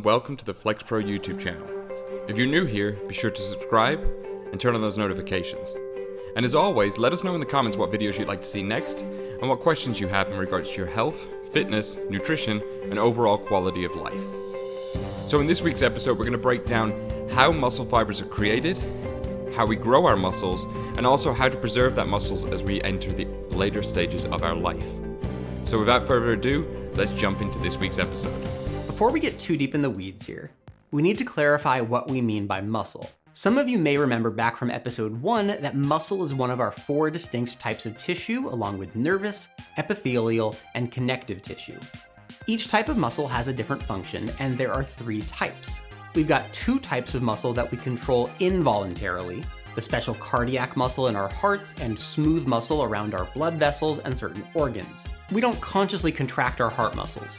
Welcome to the FlexPro YouTube channel. If you're new here, be sure to subscribe and turn on those notifications. And as always, let us know in the comments what videos you'd like to see next and what questions you have in regards to your health, fitness, nutrition, and overall quality of life. So in this week's episode, we're going to break down how muscle fibers are created, how we grow our muscles, and also how to preserve that muscles as we enter the later stages of our life. So without further ado, let's jump into this week's episode. Before we get too deep in the weeds here, we need to clarify what we mean by muscle. Some of you may remember back from episode 1 that muscle is one of our 4 distinct types of tissue, along with nervous, epithelial, and connective tissue. Each type of muscle has a different function, and there are 3 types. We've got 2 types of muscle that we control involuntarily: the special cardiac muscle in our hearts and smooth muscle around our blood vessels and certain organs. We don't consciously contract our heart muscles.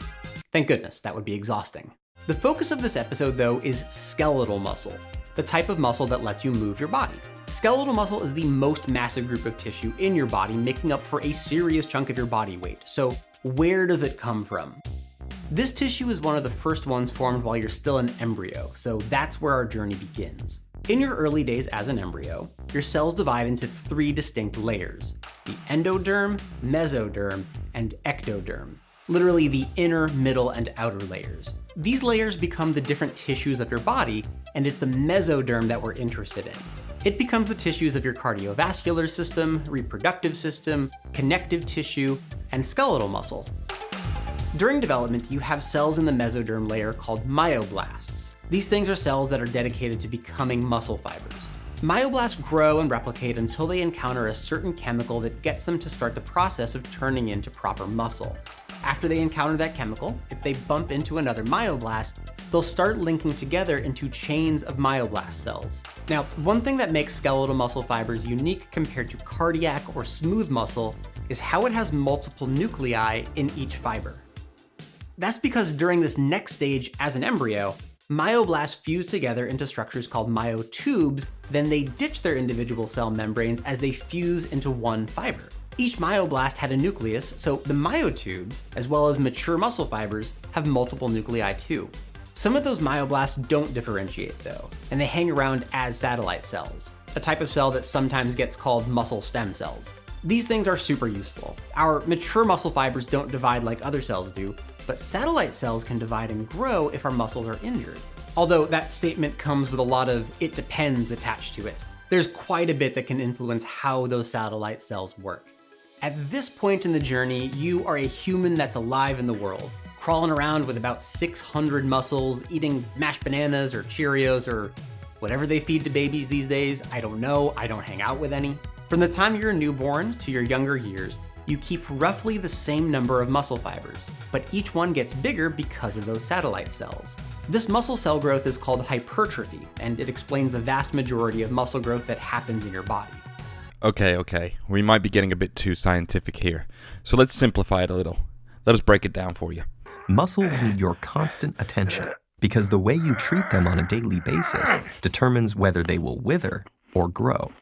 Thank goodness, that would be exhausting. The focus of this episode, though, is skeletal muscle, the type of muscle that lets you move your body. Skeletal muscle is the most massive group of tissue in your body, making up for a serious chunk of your body weight. So where does it come from? This tissue is one of the first ones formed while you're still an embryo, so that's where our journey begins. In your early days as an embryo, your cells divide into 3 distinct layers: the endoderm, mesoderm, and ectoderm. Literally the inner, middle, and outer layers. These layers become the different tissues of your body, and it's the mesoderm that we're interested in. It becomes the tissues of your cardiovascular system, reproductive system, connective tissue, and skeletal muscle. During development, you have cells in the mesoderm layer called myoblasts. These things are cells that are dedicated to becoming muscle fibers. Myoblasts grow and replicate until they encounter a certain chemical that gets them to start the process of turning into proper muscle. After they encounter that chemical, if they bump into another myoblast, they'll start linking together into chains of myoblast cells. Now, one thing that makes skeletal muscle fibers unique compared to cardiac or smooth muscle is how it has multiple nuclei in each fiber. That's because during this next stage as an embryo, myoblasts fuse together into structures called myotubes, then they ditch their individual cell membranes as they fuse into one fiber. Each myoblast had a nucleus, so the myotubes, as well as mature muscle fibers, have multiple nuclei too. Some of those myoblasts don't differentiate though, and they hang around as satellite cells, a type of cell that sometimes gets called muscle stem cells. These things are super useful. Our mature muscle fibers don't divide like other cells do, but satellite cells can divide and grow if our muscles are injured. Although that statement comes with a lot of "it depends" attached to it. There's quite a bit that can influence how those satellite cells work. At this point in the journey, you are a human that's alive in the world, crawling around with about 600 muscles, eating mashed bananas or Cheerios or whatever they feed to babies these days. I don't know, I don't hang out with any. From the time you're a newborn to your younger years, you keep roughly the same number of muscle fibers, but each one gets bigger because of those satellite cells. This muscle cell growth is called hypertrophy, and it explains the vast majority of muscle growth that happens in your body. Okay. We might be getting a bit too scientific here. So let's simplify it a little. Let us break it down for you. Muscles need your constant attention because the way you treat them on a daily basis determines whether they will wither or grow.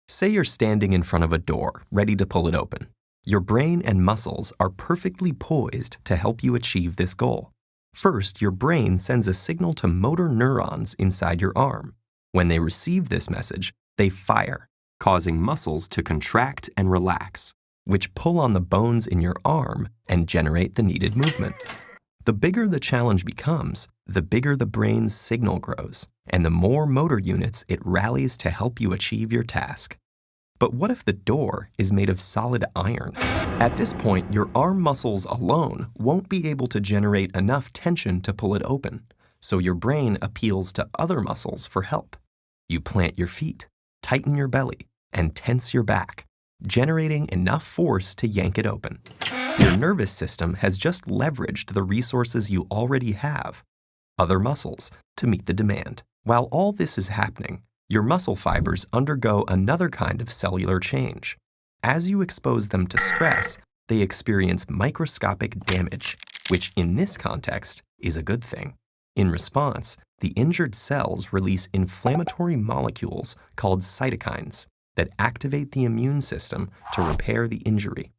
Say you're standing in front of a door, ready to pull it open. Your brain and muscles are perfectly poised to help you achieve this goal. First, your brain sends a signal to motor neurons inside your arm. When they receive this message, they fire, causing muscles to contract and relax, which pull on the bones in your arm and generate the needed movement. The bigger the challenge becomes, the bigger the brain's signal grows, and the more motor units it rallies to help you achieve your task. But what if the door is made of solid iron? At this point, your arm muscles alone won't be able to generate enough tension to pull it open, so your brain appeals to other muscles for help. You plant your feet, tighten your belly, and tense your back, generating enough force to yank it open. Your nervous system has just leveraged the resources you already have, other muscles, to meet the demand. While all this is happening, your muscle fibers undergo another kind of cellular change. As you expose them to stress, they experience microscopic damage, which in this context is a good thing. In response, the injured cells release inflammatory molecules called cytokines that activate the immune system to repair the injury.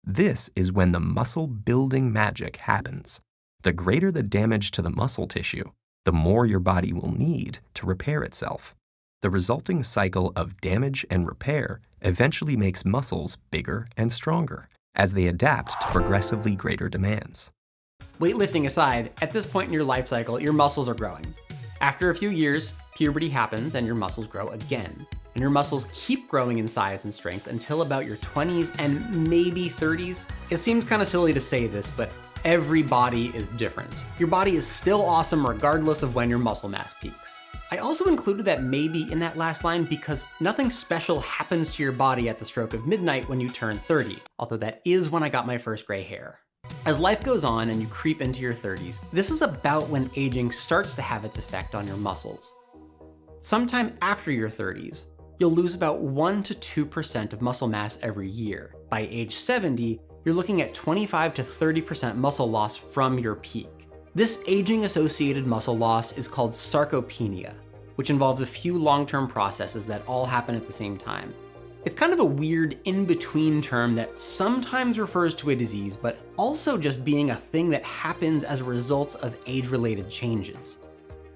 This is when the muscle-building magic happens. The greater the damage to the muscle tissue, the more your body will need to repair itself. The resulting cycle of damage and repair eventually makes muscles bigger and stronger as they adapt to progressively greater demands. Weightlifting aside, at this point in your life cycle, your muscles are growing. After a few years, puberty happens and your muscles grow again. And your muscles keep growing in size and strength until about your 20s and maybe 30s. It seems kind of silly to say this, but every body is different. Your body is still awesome regardless of when your muscle mass peaks. I also included that maybe in that last line because nothing special happens to your body at the stroke of midnight when you turn 30, although that is when I got my first gray hair. As life goes on and you creep into your 30s, this is about when aging starts to have its effect on your muscles. Sometime after your 30s, you'll lose about 1 to 2% of muscle mass every year. By age 70, you're looking at 25 to 30% muscle loss from your peak. This aging-associated muscle loss is called sarcopenia, which involves a few long-term processes that all happen at the same time. It's kind of a weird in-between term that sometimes refers to a disease, but also just being a thing that happens as a result of age-related changes.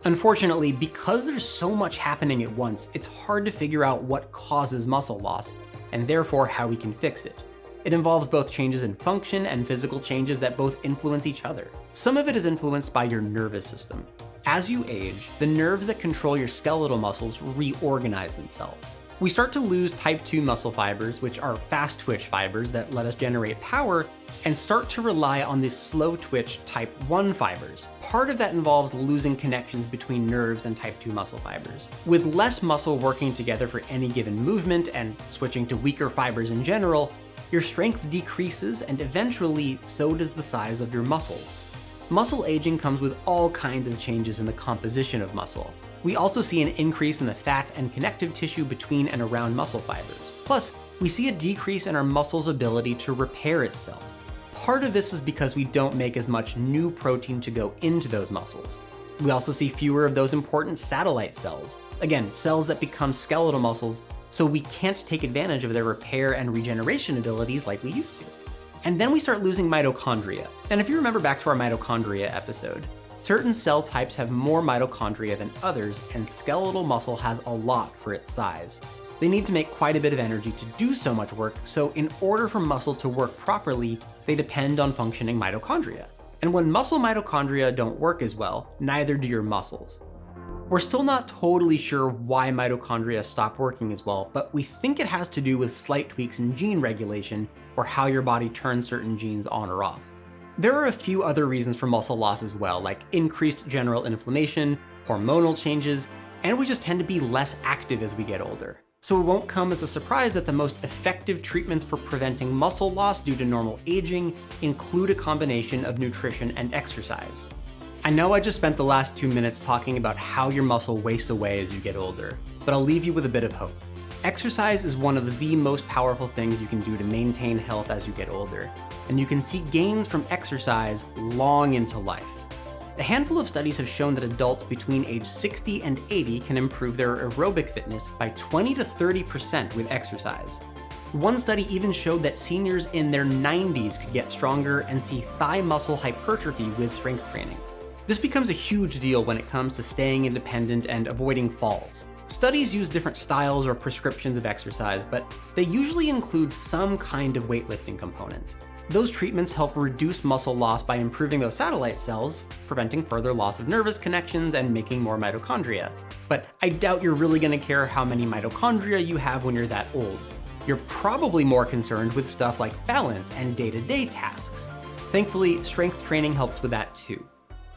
Unfortunately, because there's so much happening at once, it's hard to figure out what causes muscle loss, and therefore how we can fix it. It involves both changes in function and physical changes that both influence each other. Some of it is influenced by your nervous system. As you age, the nerves that control your skeletal muscles reorganize themselves. We start to lose type 2 muscle fibers, which are fast twitch fibers that let us generate power, and start to rely on the slow twitch type 1 fibers. Part of that involves losing connections between nerves and type 2 muscle fibers. With less muscle working together for any given movement and switching to weaker fibers in general, your strength decreases and eventually so does the size of your muscles. Muscle aging comes with all kinds of changes in the composition of muscle. We also see an increase in the fat and connective tissue between and around muscle fibers. Plus, we see a decrease in our muscle's ability to repair itself. Part of this is because we don't make as much new protein to go into those muscles. We also see fewer of those important satellite cells. Again, cells that become skeletal muscles, so we can't take advantage of their repair and regeneration abilities like we used to. And then we start losing mitochondria. And if you remember back to our mitochondria episode, certain cell types have more mitochondria than others, and skeletal muscle has a lot for its size. They need to make quite a bit of energy to do so much work, so in order for muscle to work properly, they depend on functioning mitochondria. And when muscle mitochondria don't work as well, neither do your muscles. We're still not totally sure why mitochondria stop working as well, but we think it has to do with slight tweaks in gene regulation or how your body turns certain genes on or off. There are a few other reasons for muscle loss as well, like increased general inflammation, hormonal changes, and we just tend to be less active as we get older. So it won't come as a surprise that the most effective treatments for preventing muscle loss due to normal aging include a combination of nutrition and exercise. I know I just spent the last 2 minutes talking about how your muscle wastes away as you get older, but I'll leave you with a bit of hope. Exercise is one of the most powerful things you can do to maintain health as you get older, and you can see gains from exercise long into life. A handful of studies have shown that adults between age 60 and 80 can improve their aerobic fitness by 20 to 30% with exercise. One study even showed that seniors in their 90s could get stronger and see thigh muscle hypertrophy with strength training. This becomes a huge deal when it comes to staying independent and avoiding falls. Studies use different styles or prescriptions of exercise, but they usually include some kind of weightlifting component. Those treatments help reduce muscle loss by improving those satellite cells, preventing further loss of nervous connections and making more mitochondria. But I doubt you're really going to care how many mitochondria you have when you're that old. You're probably more concerned with stuff like balance and day-to-day tasks. Thankfully, strength training helps with that too.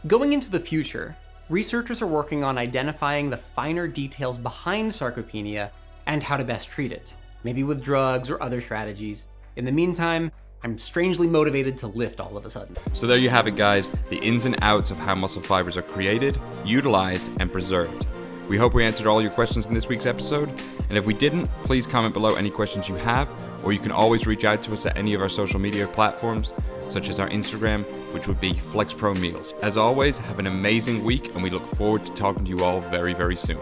Going into the future, researchers are working on identifying the finer details behind sarcopenia and how to best treat it, maybe with drugs or other strategies. In the meantime, I'm strangely motivated to lift all of a sudden. So there you have it, guys, the ins and outs of how muscle fibers are created, utilized, and preserved. We hope we answered all your questions in this week's episode, and if we didn't, please comment below any questions you have, or you can always reach out to us at any of our social media platforms, such as our Instagram, which would be FlexPro Meals. As always, have an amazing week, and we look forward to talking to you all very, very soon.